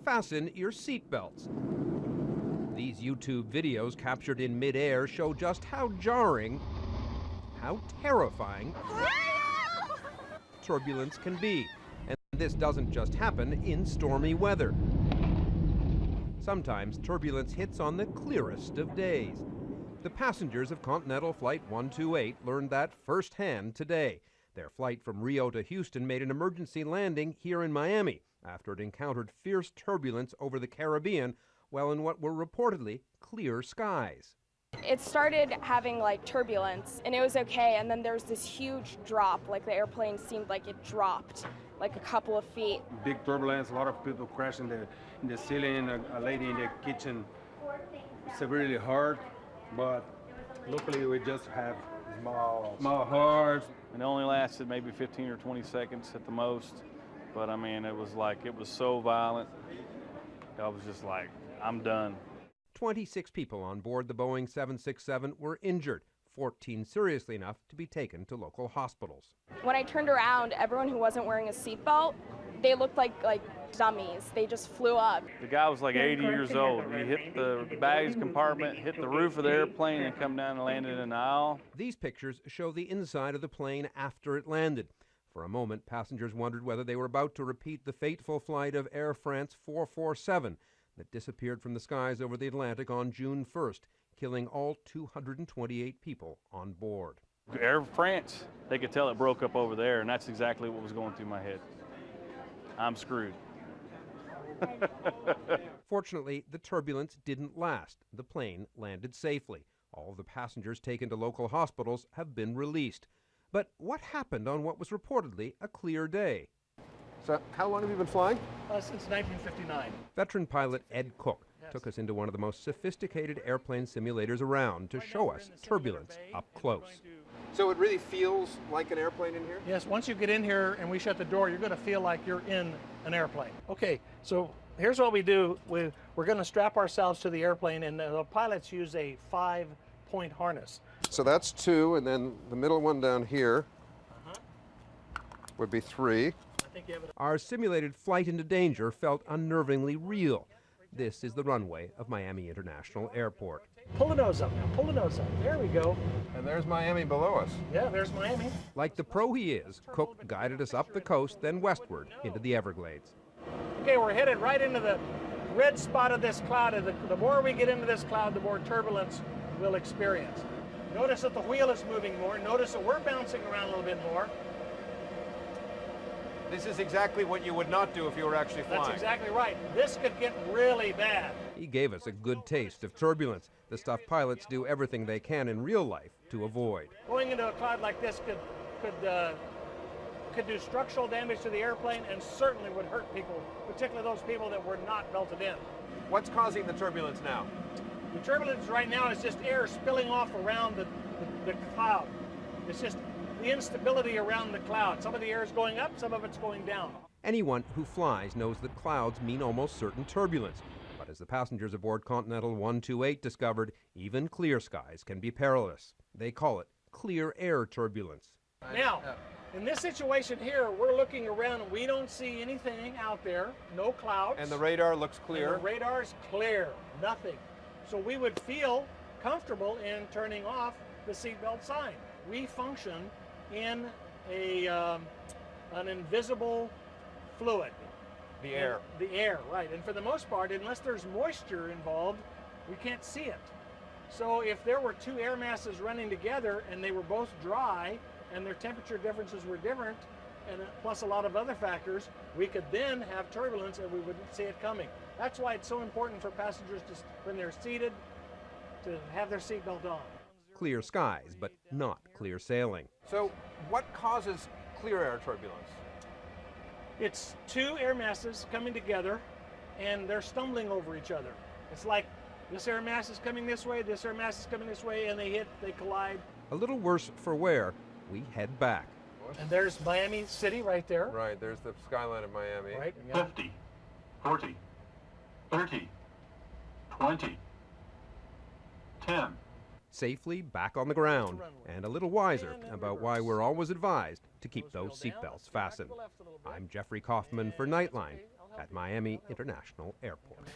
fasten your seatbelts. These YouTube videos captured in midair show just how jarring, how terrifying turbulence can be. And this doesn't just happen in stormy weather. Sometimes turbulence hits on the clearest of days. The passengers of Continental Flight 128 learned that firsthand today. Their flight from Rio to Houston made an emergency landing here in Miami after it encountered fierce turbulence over the Caribbean while in what were reportedly clear skies. It started having like turbulence and it was okay, and then there was this huge drop, like the airplane seemed like it dropped like a couple of feet. Big turbulence, a lot of people crashed in the ceiling, a lady in the kitchen severely hurt, but luckily we just have small hurts. And it only lasted maybe 15 or 20 seconds at the most, but I mean, it was so violent, I was just like, I'm done. 26 people on board the Boeing 767 were injured, 14 seriously enough to be taken to local hospitals. When I turned around, everyone who wasn't wearing a seatbelt, they looked like dummies. They just flew up. The guy was like 80 years old. He hit the baggage compartment, hit the roof of the airplane, and come down and landed in the aisle. These pictures show the inside of the plane after it landed. For a moment, passengers wondered whether they were about to repeat the fateful flight of Air France 447 that disappeared from the skies over the Atlantic on June 1st, killing all 228 people on board. Air France, they could tell it broke up over there, and that's exactly what was going through my head. I'm screwed. Fortunately, the turbulence didn't last. The plane landed safely. All of the passengers taken to local hospitals have been released. But what happened on what was reportedly a clear day? So how long have you been flying? Since 1959. Veteran pilot Ed Cook took us into one of the most sophisticated airplane simulators around to show us turbulence up close. So it really feels like an airplane in here? Yes, once you get in here and we shut the door, you're going to feel like you're in an airplane. Okay, so here's what we do. We're going to strap ourselves to the airplane, and the pilots use a 5-point harness. So that's 2, and then the middle one down here would be 3. Our simulated flight into danger felt unnervingly real. This is the runway of Miami International Airport. Pull the nose up now, pull the nose up. There we go. And there's Miami below us. Yeah, there's Miami. Like the pro he is, Cook guided us up the coast, then westward into the Everglades. Okay, we're headed right into the red spot of this cloud. The more we get into this cloud, the more turbulence we'll experience. Notice that the wheel is moving more. Notice that we're bouncing around a little bit more. This is exactly what you would not do if you were actually flying. That's exactly right. This could get really bad. He gave us a good taste of turbulence, the stuff pilots do everything they can in real life to avoid. Going into a cloud like this could do structural damage to the airplane and certainly would hurt people, particularly those people that were not belted in. What's causing the turbulence now? The turbulence right now is just air spilling off around the cloud. It's just the instability around the cloud. Some of the air is going up, some of it's going down. Anyone who flies knows that clouds mean almost certain turbulence. But as the passengers aboard Continental 128 discovered, even clear skies can be perilous. They call it clear air turbulence. Now, in this situation here, we're looking around and we don't see anything out there, no clouds. And the radar looks clear. And the radar is clear, nothing. So we would feel comfortable in turning off the seatbelt sign. We function in an invisible fluid. The air. The air, right. And for the most part, unless there's moisture involved, we can't see it. So if there were 2 air masses running together and they were both dry and their temperature differences were different, and plus a lot of other factors, we could then have turbulence and we wouldn't see it coming. That's why it's so important for passengers to, when they're seated, to have their seatbelt on. Clear skies, but not clear sailing. So what causes clear air turbulence? It's 2 air masses coming together and they're stumbling over each other. It's like this air mass is coming this way, this air mass is coming this way, and they collide. A little worse for wear, we head back. And there's Miami City right there. Right, there's the skyline of Miami. Right. 50, 40, 30, 20, 10. Safely back on the ground, and a little wiser about why we're always advised to keep those seatbelts fastened. I'm Jeffrey Kaufman for Nightline at Miami International Airport.